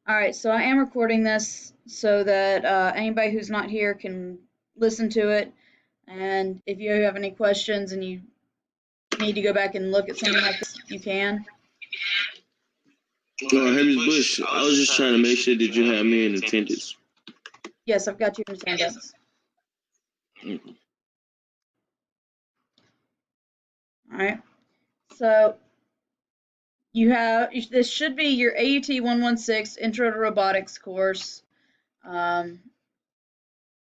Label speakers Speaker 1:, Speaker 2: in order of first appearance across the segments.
Speaker 1: All right, so I am recording this so that anybody who's not here can listen to it. And if you have any questions and you need to go back and look at something like this, you can.
Speaker 2: Heavy's Bush, I was just trying to make sure that you have me in attendance.
Speaker 1: Yes, I've got you in attendance. All right, so this should be your AUT 116 Intro to Robotics course. I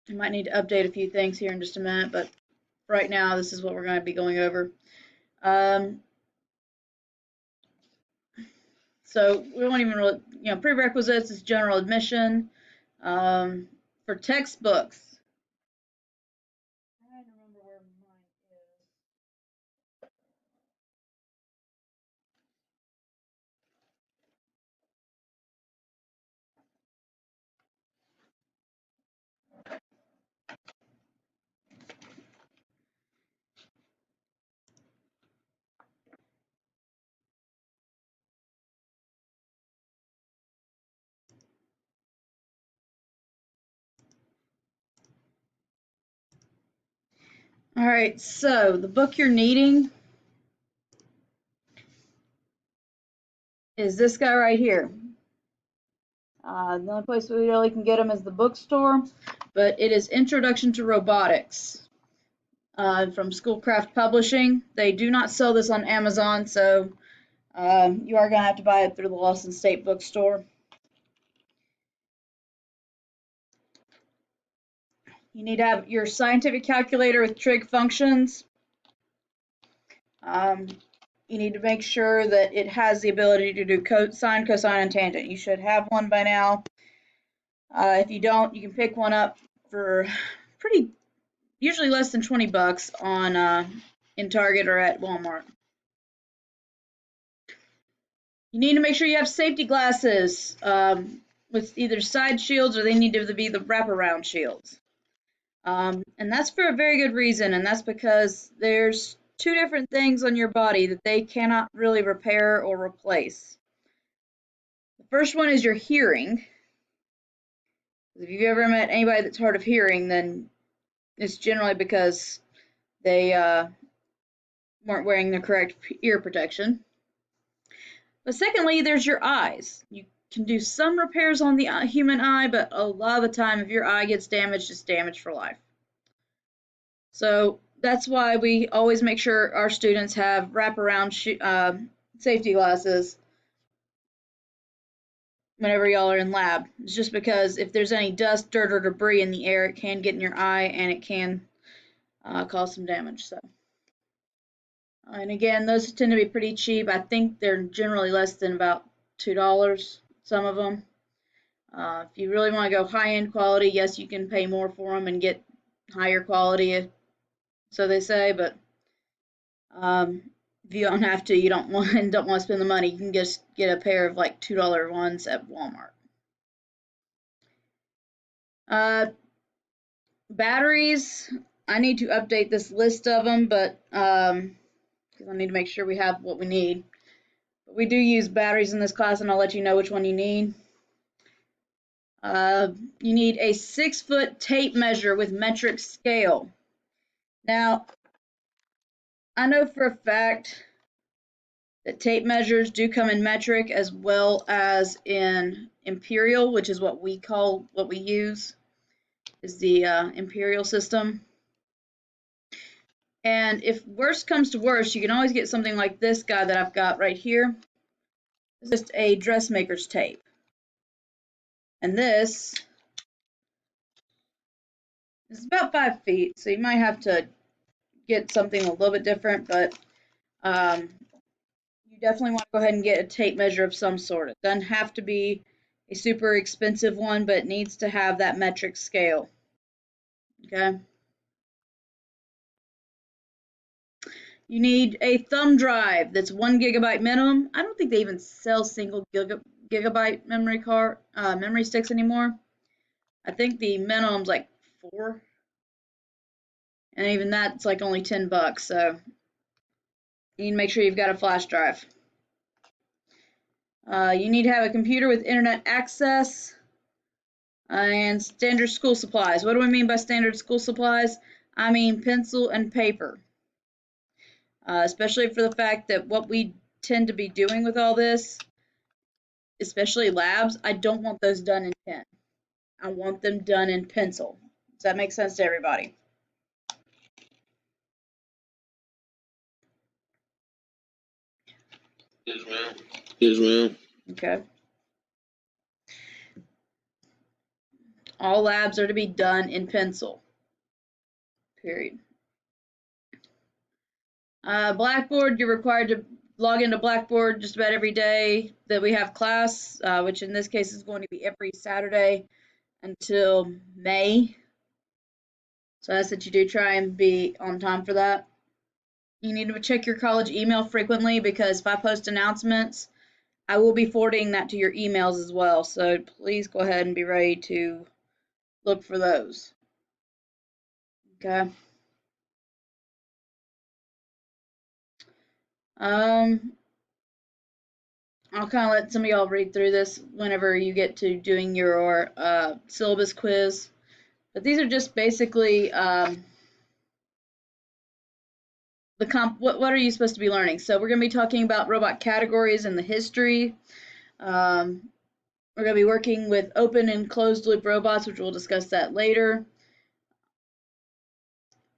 Speaker 1: might need to update a few things here in just a minute, but right now this is what we're going to be going over. So we won't even really, prerequisites is general admission. For textbooks, I don't remember where mine is. All right, so the book you're needing is this guy right here. The only place we really can get them is the bookstore, but it is Introduction to Robotics from Schoolcraft Publishing. They do not sell this on Amazon, so you are going to have to buy it through the Lawson State Bookstore. You need to have your scientific calculator with trig functions. You need to make sure that it has the ability to do sine, cosine, and tangent. You should have one by now. If you don't, you can pick one up for usually less than 20 bucks on in Target or at Walmart. You need to make sure you have safety glasses with either side shields or they need to be the wraparound shields. And that's for a very good reason, and that's because there's two different things on your body that they cannot really repair or replace. The first one is your hearing. If you've ever met anybody that's hard of hearing, then it's generally because they weren't wearing the correct ear protection. But secondly, there's your eyes. You can do some repairs on the human eye, but a lot of the time, if your eye gets damaged, it's damaged for life. So that's why we always make sure our students have wraparound safety glasses whenever y'all are in lab. It's just because if there's any dust, dirt, or debris in the air, it can get in your eye and it can cause some damage. So, and again, those tend to be pretty cheap. I think they're generally less than about $2, some of them. If you really want to go high-end quality, yes, you can pay more for them and get higher quality, so they say, but if you don't have to, you don't want to spend the money, you can just get a pair of like $2 ones at Walmart. Batteries, I need to update this list of them, but because I need to make sure we have what we need. But we do use batteries in this class, and I'll let you know which one you need. You need a 6-foot tape measure with metric scale. Now, I know for a fact that tape measures do come in metric as well as in imperial, which is what we use, is the imperial system. And if worst comes to worst, you can always get something like this guy that I've got right here. It's just a dressmaker's tape. And this is about 5 feet, so you might have to get something a little bit different, but you definitely want to go ahead and get a tape measure of some sort. It doesn't have to be a super expensive one, but it needs to have that metric scale. Okay. You need a thumb drive that's 1 gigabyte minimum. I don't think they even sell single gigabyte memory sticks anymore. I think the minimum's like 4, and even that's like only 10 bucks. So you need to make sure you've got a flash drive. You need to have a computer with internet access and standard school supplies. What do we mean by standard school supplies? I mean pencil and paper, especially for the fact that what we tend to be doing with all this, especially labs, I don't want those done in pen. I want them done in pencil. Does that make sense to everybody?
Speaker 2: Yes, ma'am. Yes, ma'am.
Speaker 1: Okay. All labs are to be done in pencil. Period. Blackboard, you're required to log into Blackboard just about every day that we have class, which in this case is going to be every Saturday until May. So I ask that you do try and be on time for that. You need to check your college email frequently because if I post announcements, I will be forwarding that to your emails as well. So please go ahead and be ready to look for those. Okay. I'll kind of let some of y'all read through this whenever you get to doing your syllabus quiz. But these are just basically what are you supposed to be learning? So we're going to be talking about robot categories and the history. We're going to be working with open and closed loop robots, which we'll discuss that later.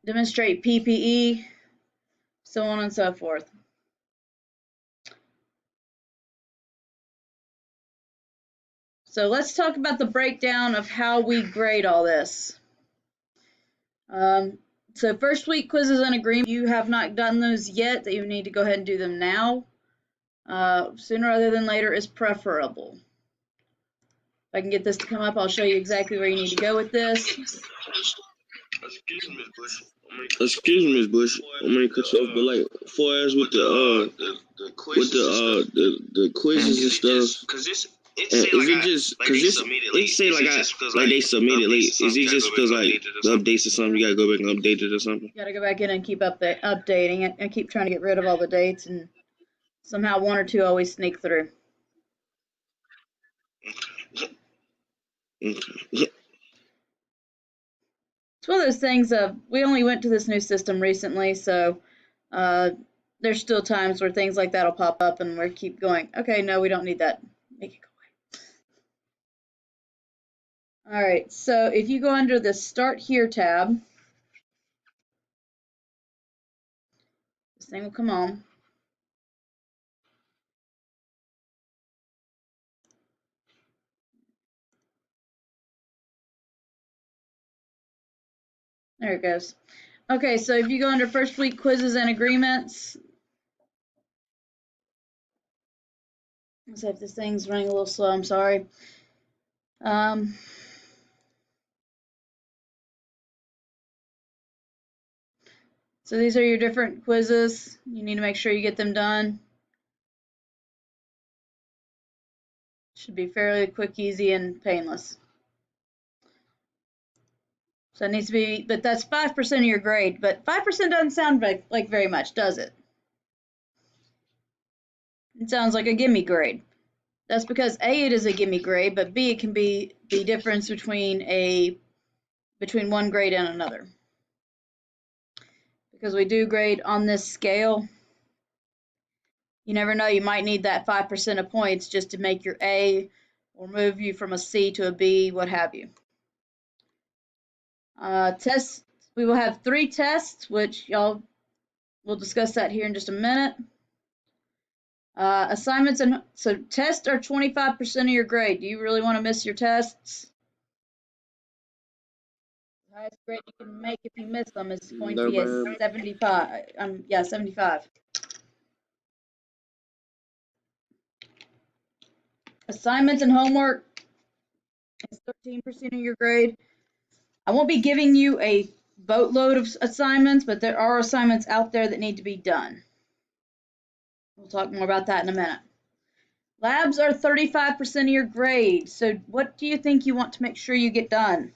Speaker 1: Demonstrate PPE, so on and so forth. So let's talk about the breakdown of how we grade all this. So first week quizzes and agreement, you have not done those yet, that you need to go ahead and do them now. Sooner rather than later is preferable. If I can get this to come up, I'll show you exactly where you need to go with this.
Speaker 2: Excuse me, Ms. Bush. I'm gonna cut you off, but like, far as with the quizzes and stuff, is it just because it say like they submitted late? Is it just because like the updates or something? You gotta go back and update it or something?
Speaker 1: You gotta go back in and keep updating it. I keep trying to get rid of all the dates, and somehow one or two always sneak through.
Speaker 2: Okay.
Speaker 1: It's one of those things of, we only went to this new system recently, so there's still times where things like that will pop up and we keep going, okay, no, we don't need that. Make it go away. All right, so if you go under the Start Here tab, this thing will come on. There it goes. Okay, so if you go under first week quizzes and agreements, let's see if this thing's running a little slow, I'm sorry. So these are your different quizzes. You need to make sure you get them done. Should be fairly quick, easy, and painless. So it needs to be, but that's 5% of your grade, but 5% doesn't sound like very much, does it? It sounds like a gimme grade. That's because A, it is a gimme grade, but B, it can be the difference between one grade and another. Because we do grade on this scale, you never know, you might need that 5% of points just to make your A or move you from a C to a B, what have you. Tests, we will have 3 tests, which y'all will discuss that here in just a minute. Assignments, and so tests are 25% of your grade. Do you really want to miss your tests? The highest grade you can make if you miss them is going to be a 75. 75. Assignments and homework is 13% of your grade. I won't be giving you a boatload of assignments, but there are assignments out there that need to be done. We'll talk more about that in a minute. Labs are 35% of your grade. So what do you think you want to make sure you get done?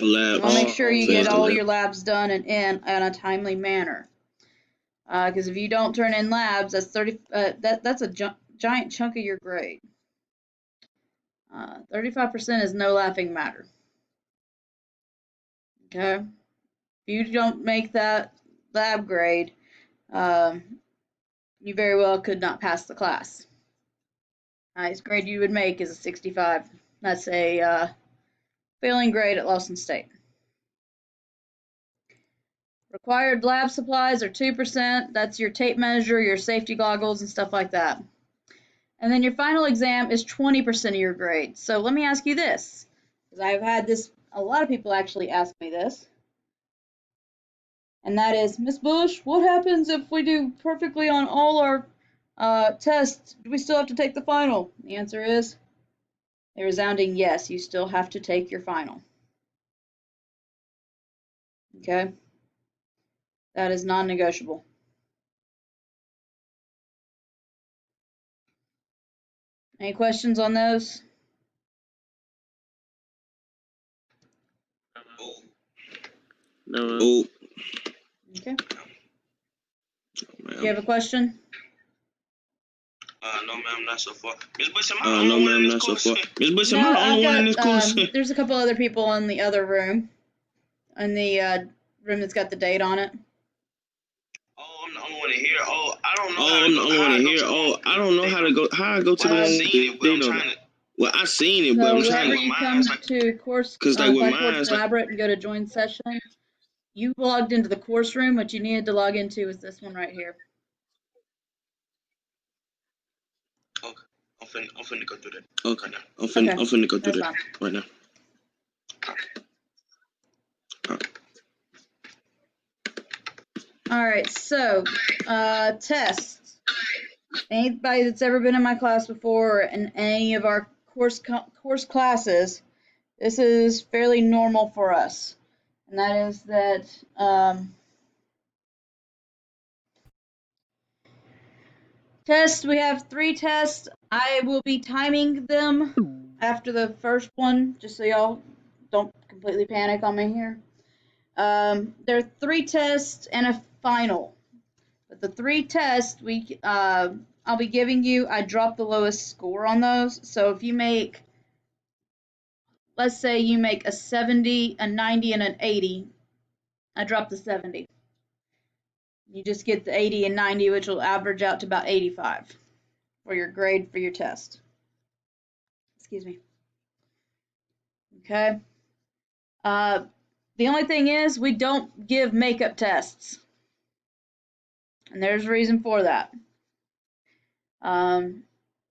Speaker 2: Lab.
Speaker 1: I'll make sure you get all your labs done and in a timely manner. Because if you don't turn in labs, that's 30. That's a giant chunk of your grade. 35% is no laughing matter. Okay, if you don't make that lab grade, you very well could not pass the class. Highest grade you would make is a 65. That's a failing grade at Lawson State. Required lab supplies are 2%. That's your tape measure, your safety goggles, and stuff like that. And then your final exam is 20% of your grade. So let me ask you this, because I've had this, a lot of people actually ask me this. And that is, Miss Bush, what happens if we do perfectly on all our tests? Do we still have to take the final? The answer is a resounding yes. You still have to take your final. Okay? That is non-negotiable. Any questions on those?
Speaker 2: No.
Speaker 1: Okay. Do you have a question?
Speaker 2: No, ma'am, not so far. Miss Bush, am I the only one in this course? Miss Bush, am I the only one in this course?
Speaker 1: There's a couple other people in the other room, in the room that's got the date on it.
Speaker 2: Oh, I'm the only one in here. Oh, I don't know. Oh, I'm the only one in here. Oh, I don't know how to go. How I go to the one with the date on it? Well, I seen it, but I'm trying to.
Speaker 1: So whenever you come to course, Blackboard Collaborate and go to join session, you logged into the course room. What you needed to log into is this one right here.
Speaker 2: Okay, I'm finna go through that. Okay, I'm finna go through that right now.
Speaker 1: All right, so tests. Anybody that's ever been in my class before in any of our course classes, this is fairly normal for us, and that is that tests. We have 3 tests. I will be timing them after the first one, just so y'all don't completely panic on me here. There are 3 tests and a final. But the 3 tests I'll be giving you, I dropped the lowest score on those. So if you make, let's say you make a 70, a 90, and an 80, I dropped the 70. You just get the 80 and 90, which will average out to about 85 for your grade for your test. Excuse me. Okay. The only thing is we don't give makeup tests. And there's a reason for that.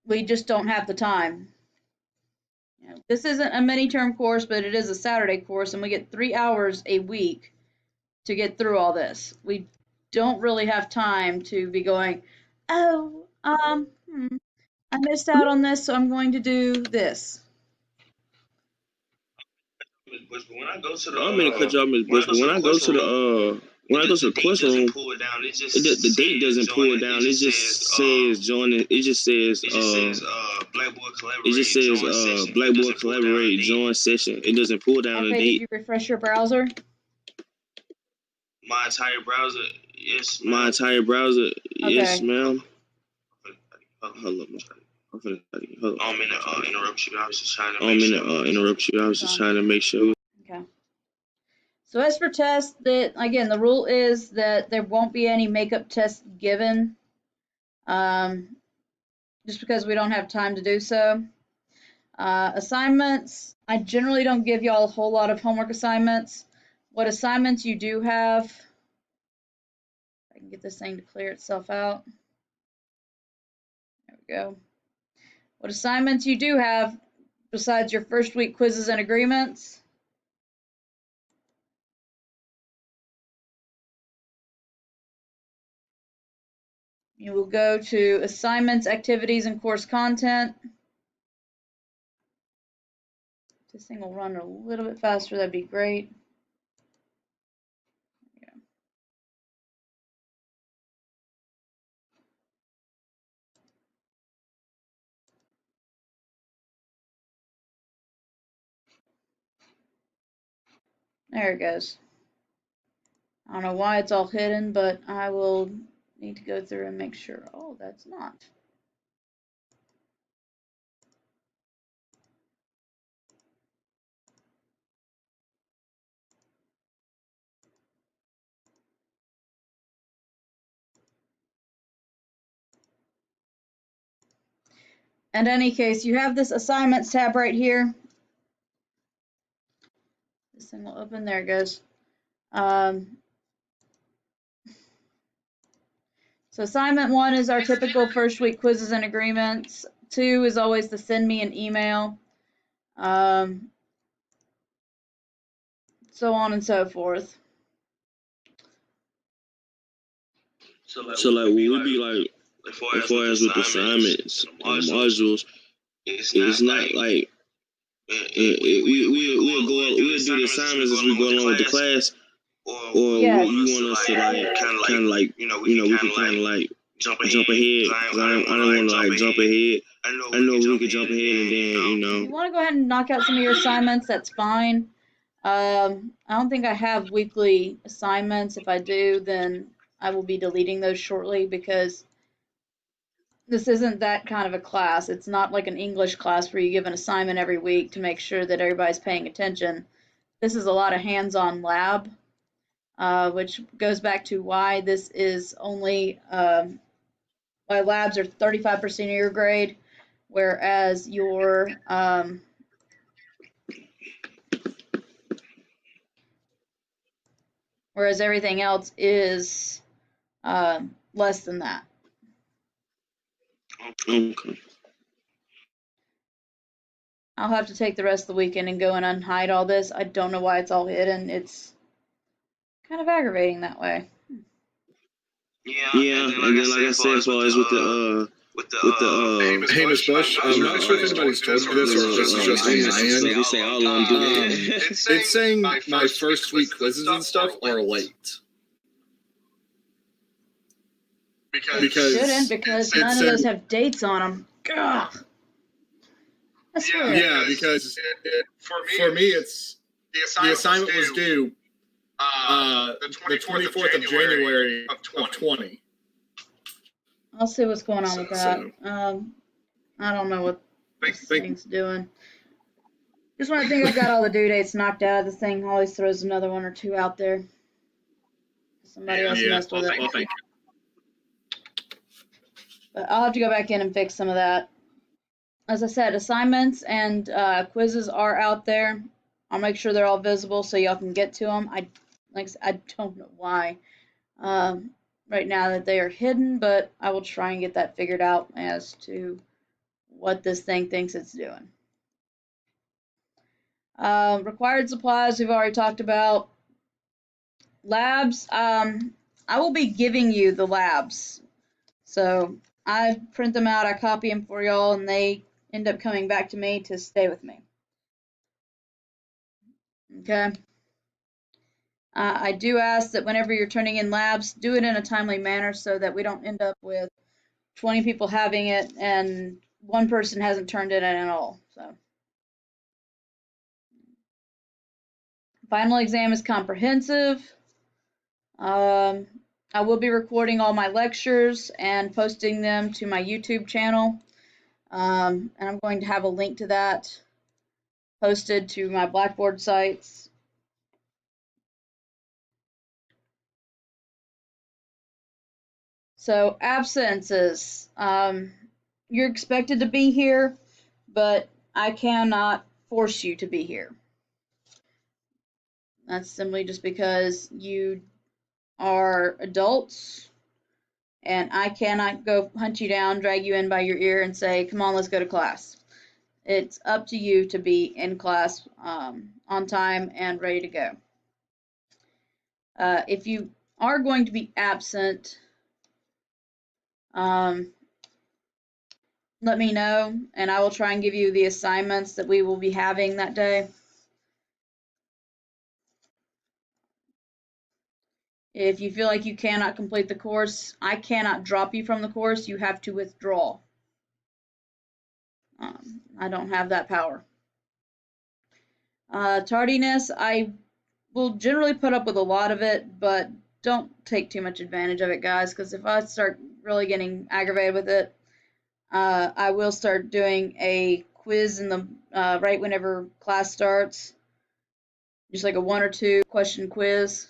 Speaker 1: We just don't have the time. This isn't a mini-term course, but it is a Saturday course, and we get 3 hours a week to get through all this. We don't really have time to be going, oh, I missed out on this, so I'm going to do this.
Speaker 2: When I go to the, I'm gonna cut you off, Miss Bush. But when I go to the course room, the date doesn't pull it down. It just says join. It just says Blackboard Collaborate. It just says Blackboard Collaborate join session. It doesn't pull down the date.
Speaker 1: Did you refresh your browser?
Speaker 2: My entire browser, yes. My entire browser, yes, ma'am. Hold up, I'm in the interrupt you. I was just trying to make sure. Interrupt you. I was just trying to make sure.
Speaker 1: Okay. So as for tests, again, the rule is that there won't be any makeup tests given, just because we don't have time to do so. Assignments, I generally don't give y'all a whole lot of homework assignments. What assignments you do have, I can get this thing to clear itself out. There we go. What assignments you do have, besides your first week quizzes and agreements, you will go to assignments, activities, and course content. If this thing will run a little bit faster, that'd be great. Yeah. There it goes. I don't know why it's all hidden, but I will need to go through and make sure. Oh, that's not. In any case, you have this assignments tab right here. This thing will open. There it goes. So assignment 1 is our typical first week quizzes and agreements. 2 is always to send me an email. So on and so forth.
Speaker 2: So like, what would be like, as far as with assignments, modules, it's not like we'll do the assignments as we go along with the class, or
Speaker 1: Yes.
Speaker 2: you want us to like kind of like we can kind of like jump ahead, because I don't want to like jump ahead. I know we could jump ahead and then
Speaker 1: If you want to go ahead and knock out some of your assignments, that's fine. I don't think I have weekly assignments. If I do, then I will be deleting those shortly, because this isn't that kind of a class. It's not like an English class where you give an assignment every week to make sure that everybody's paying attention. This is a lot of hands-on lab, which goes back to why this is only, why labs are 35% of your grade, whereas your whereas everything else is less than that.
Speaker 2: Okay.
Speaker 1: I'll have to take the rest of the weekend and go and unhide all this. I don't know why it's all hidden. It's kind of aggravating that way.
Speaker 2: Yeah, and then like I said, as far as with the
Speaker 3: Hamish Bush. I'm not sure if anybody's told you this or if this is just in my end.
Speaker 2: They say all of them do that.
Speaker 3: It's saying my first week quizzes and stuff are late. Because
Speaker 1: shouldn't, because none of those have dates on them. Gah. I swear.
Speaker 3: Yeah, because for me it's the assignment was due the 24th of January of 20.
Speaker 1: I'll see what's going on with that. I don't know what this thing's doing. Just when I think I've got all the due dates knocked out, this thing always throws another one or two out there. Somebody else messed with it. But I'll have to go back in and fix some of that. As I said, assignments and quizzes are out there. I'll make sure they're all visible so y'all can get to them. I don't know why right now that they are hidden, but I will try and get that figured out as to what this thing thinks it's doing. Required supplies we've already talked about. Labs, I will be giving you the labs. So I print them out, I copy them for y'all, and they end up coming back to me to stay with me. Okay. I do ask that whenever you're turning in labs, do it in a timely manner so that we don't end up with 20 people having it and one person hasn't turned it in at all. So, final exam is comprehensive. I will be recording all my lectures and posting them to my YouTube channel. And I'm going to have a link to that posted to my Blackboard sites. So absences, you're expected to be here, but I cannot force you to be here. That's simply just because you are adults, and I cannot go hunt you down, drag you in by your ear, and say, come on, let's go to class. It's up to you to be in class on time and ready to go. If you are going to be absent, let me know, and I will try and give you the assignments that we will be having that day. If you feel like you cannot complete the course, I cannot drop you from the course. You have to withdraw. I don't have that power. Tardiness, I will generally put up with a lot of it, but don't take too much advantage of it, guys, because if I start really getting aggravated with it, I will start doing a quiz in the right whenever class starts, just like a 1 or 2 question quiz.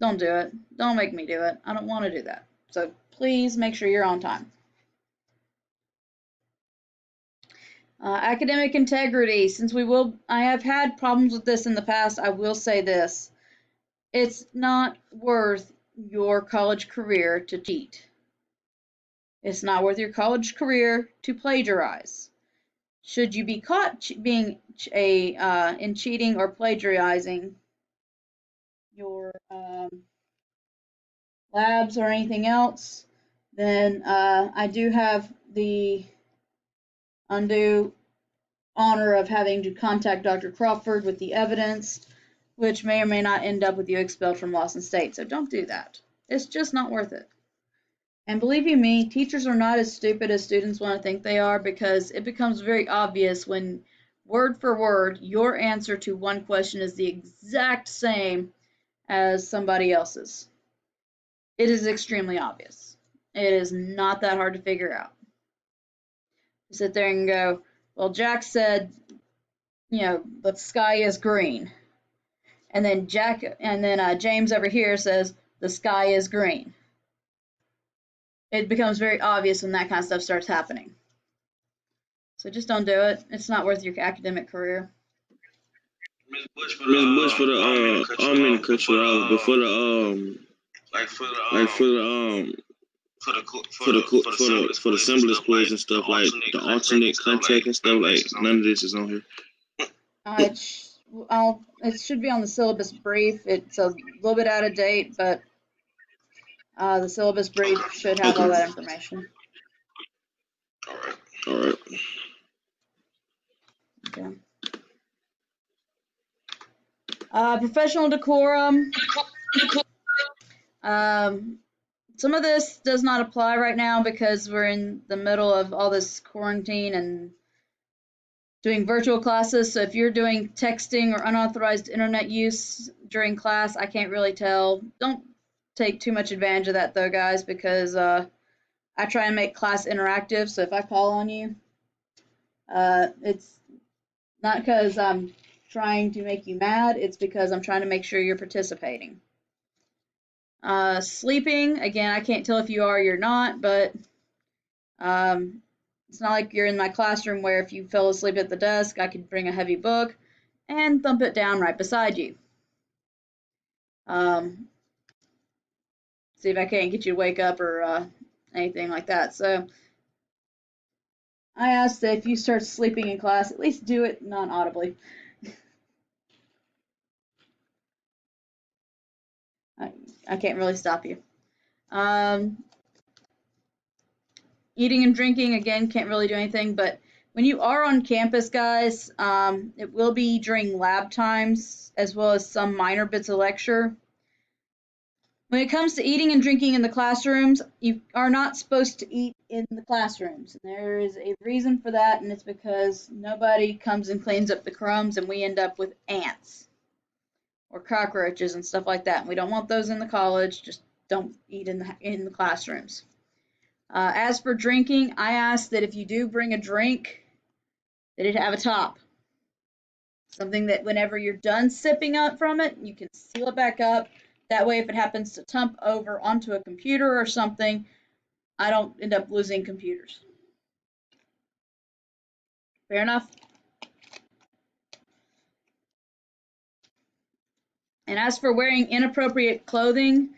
Speaker 1: Don't do it. Don't make me do it. I don't want to do that. So please make sure you're on time. Academic integrity. Since I have had problems with this in the past, I will say this. It's not worth your college career to cheat. It's not worth your college career to plagiarize. Should you be caught in cheating or plagiarizing your labs or anything else, then I do have the undue honor of having to contact Dr. Crawford with the evidence, which may or may not end up with you expelled from Lawson State. So don't do that. It's just not worth it. And believe you me, teachers are not as stupid as students want to think they are, because it becomes very obvious when, word for word, your answer to one question is the exact same as somebody else's. It is extremely obvious. It is not that hard to figure out. You sit there and go, well, Jack said, the sky is green. And then James over here says, the sky is green. It becomes very obvious when that kind of stuff starts happening. So just don't do it. It's not worth your academic career.
Speaker 2: Ms. Bush, for the I don't mean to cut you off, but for the Syllabus quiz and stuff, like the alternate contact and stuff, like none of this is on here.
Speaker 1: It should be on the syllabus brief. It's a little bit out of date, but the syllabus brief should have all that information.
Speaker 2: All right.
Speaker 1: Okay. Professional decorum. Some of this does not apply right now because we're in the middle of all this quarantine and doing virtual classes. So if you're doing texting or unauthorized internet use during class, I can't really tell. Don't take too much advantage of that though, guys, because I try and make class interactive. So if I call on you, it's not because I'm trying to make you mad. It's because I'm trying to make sure you're participating. Sleeping, again, I can't tell if you are or you're not, but it's not like you're in my classroom where if you fell asleep at the desk, I could bring a heavy book and thump it down right beside you. See if I can't get you to wake up or anything like that. So I ask that if you start sleeping in class, at least do it non-audibly. I can't really stop you. Eating and drinking, again, can't really do anything, but when you are on campus, guys, it will be during lab times as well as some minor bits of lecture. When it comes to eating and drinking in the classrooms, you are not supposed to eat in the classrooms. And there is a reason for that, and it's because nobody comes and cleans up the crumbs, and we end up with ants or cockroaches and stuff like that. And we don't want those in the college. Just don't eat in the classrooms. As for drinking, I ask that if you do bring a drink, that it have a top. Something that whenever you're done sipping up from it, you can seal it back up. That way, if it happens to tump over onto a computer or something, I don't end up losing computers. Fair enough? And as for wearing inappropriate clothing,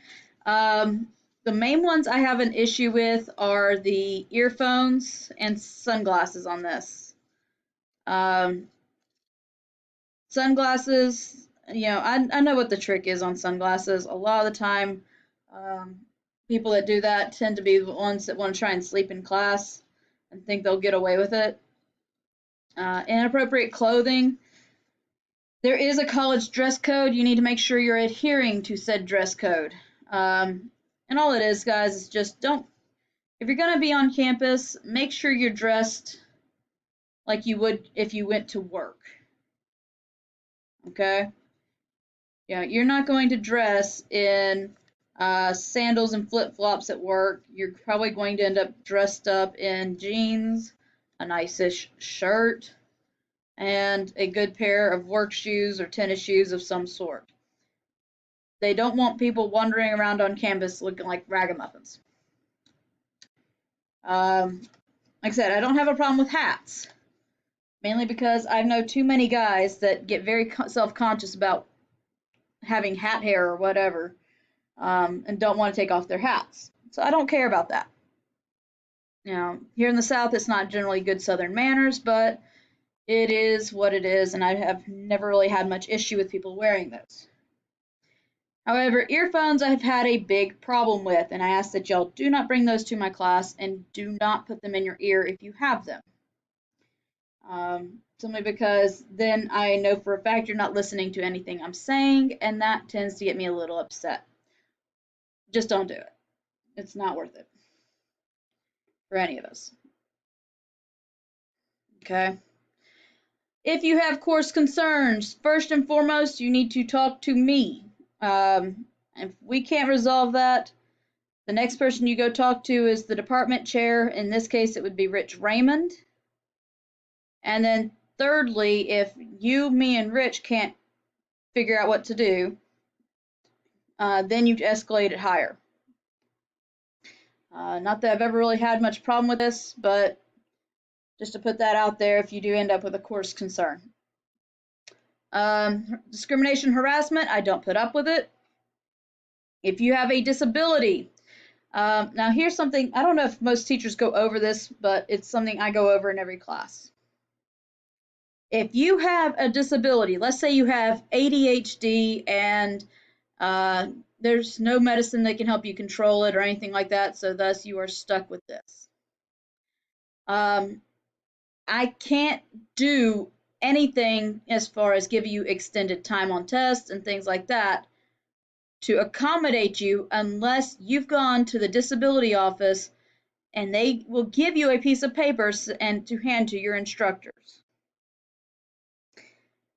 Speaker 1: the main ones I have an issue with are the earphones and sunglasses on this. Sunglasses, I know what the trick is on sunglasses. A lot of the time, people that do that tend to be the ones that want to try and sleep in class and think they'll get away with it. Inappropriate clothing. There is a college dress code. You need to make sure you're adhering to said dress code. And all it is, guys, is just if you're going to be on campus, make sure you're dressed like you would if you went to work. Okay? You're not going to dress in sandals and flip-flops at work. You're probably going to end up dressed up in jeans, a nice-ish shirt, and a good pair of work shoes or tennis shoes of some sort. They don't want people wandering around on campus looking like ragamuffins. Like I said, I don't have a problem with hats, mainly because I know too many guys that get very self-conscious about having hat hair or whatever, and don't want to take off their hats. So I don't care about that. Here in the South, it's not generally good Southern manners, but it is what it is, and I have never really had much issue with people wearing those. However, earphones I've had a big problem with, and I ask that y'all do not bring those to my class and do not put them in your ear if you have them. Simply because then I know for a fact you're not listening to anything I'm saying, and that tends to get me a little upset. Just don't do it. It's not worth it for any of us. Okay? If you have course concerns, first and foremost, you need to talk to me. If we can't resolve that, the next person you go talk to is the department chair. In this case, it would be Rich Raymond. And then thirdly, if you, me, and Rich can't figure out what to do, then you escalate it higher. Not that I've ever really had much problem with this, but just to put that out there if you do end up with a course concern. Discrimination, harassment, I don't put up with it. If you have a disability, now here's something, I don't know if most teachers go over this, but it's something I go over in every class. If you have a disability, let's say you have ADHD and there's no medicine that can help you control it or anything like that, so thus you are stuck with this. I can't do anything as far as give you extended time on tests and things like that to accommodate you unless you've gone to the disability office and they will give you a piece of paper and to hand to your instructors.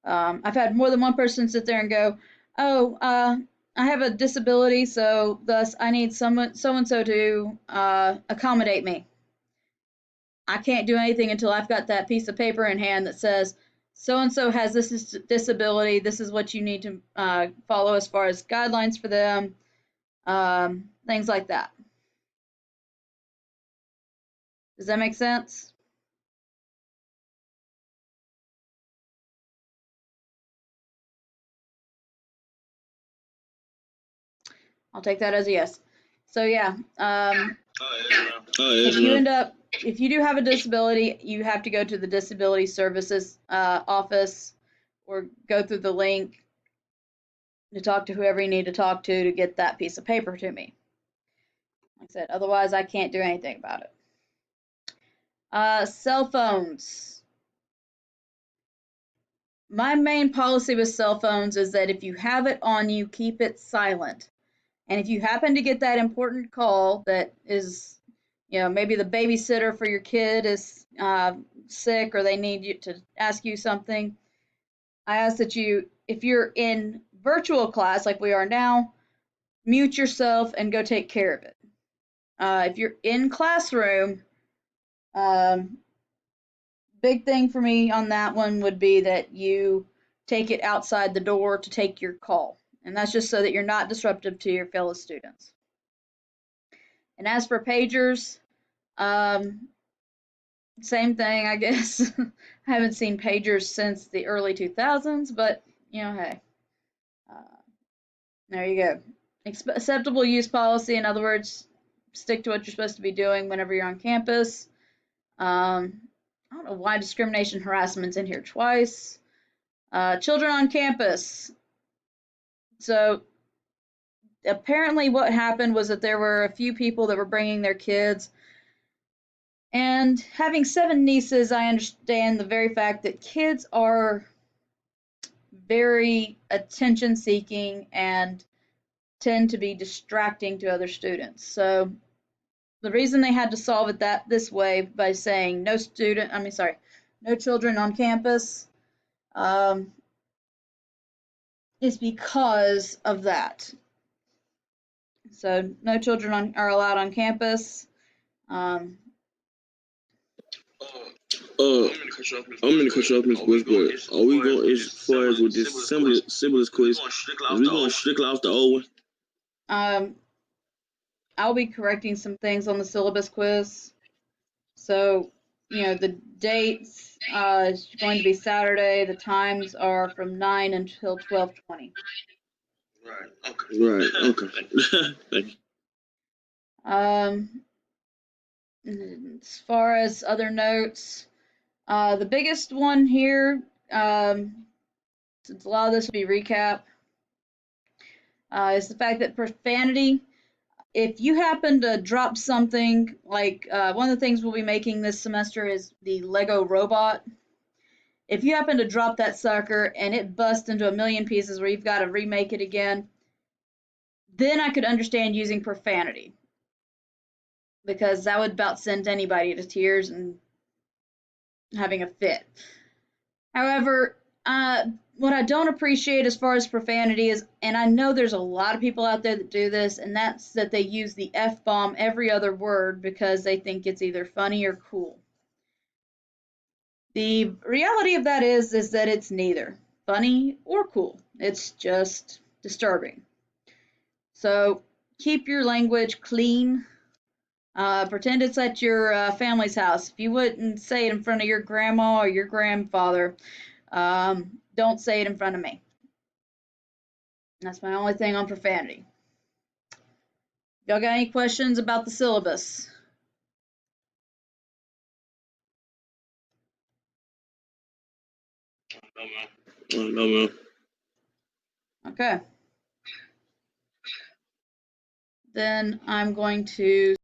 Speaker 1: I've had more than one person sit there and go, oh, I have a disability, so thus I need someone so-and-so to accommodate me. I can't do anything until I've got that piece of paper in hand that says, so-and-so has this disability, this is what you need to follow as far as guidelines for them, things like that. Does that make sense? I'll take that as a yes. So yeah, if you do have a disability, you have to go to the disability services office or go through the link to talk to whoever you need to talk to get that piece of paper to me. Like I said, otherwise I can't do anything about it. Cell phones. My main policy with cell phones is that if you have it on you, keep it silent. And if you happen to get that important call that is, maybe the babysitter for your kid is sick or they need you to ask you something, I ask that you, if you're in virtual class like we are now, mute yourself and go take care of it. If you're in classroom, big thing for me on that one would be that you take it outside the door to take your call. And that's just so that you're not disruptive to your fellow students. And as for pagers, same thing, I guess. I haven't seen pagers since the early 2000s, but, hey. There you go. Acceptable use policy, in other words, stick to what you're supposed to be doing whenever you're on campus. I don't know why discrimination harassment's in here twice. Children on campus. So apparently what happened was that there were a few people that were bringing their kids. And having 7 nieces, I understand the very fact that kids are very attention-seeking and tend to be distracting to other students. So the reason they had to solve it this way by saying no children on campus is because of that. So no children are allowed on campus.
Speaker 2: I'm gonna cut you off, Miss Bush, but are we going as far as with this Syllabus quiz? Are we going strictly off the old one?
Speaker 1: I'll be correcting some things on the syllabus quiz. So, the dates is going to be Saturday. The times are from 9 until 12:20.
Speaker 2: Right. Okay. Thank
Speaker 1: you. As far as other notes, the biggest one here, since a lot of this will be recap, is the fact that profanity. If you happen to drop something, like one of the things we'll be making this semester is the Lego robot. If you happen to drop that sucker and it busts into a million pieces where you've got to remake it again, then I could understand using profanity, because that would about send anybody to tears and having a fit. However, what I don't appreciate as far as profanity is, and I know there's a lot of people out there that do this, and that's that they use the F-bomb every other word because they think it's either funny or cool. The reality of that is that it's neither funny or cool. It's just disturbing. So keep your language clean. Pretend it's at your family's house. If you wouldn't say it in front of your grandma or your grandfather, don't say it in front of me. That's my only thing on profanity. Y'all got any questions about the syllabus?
Speaker 2: No, ma'am.
Speaker 1: Okay. Then I'm going to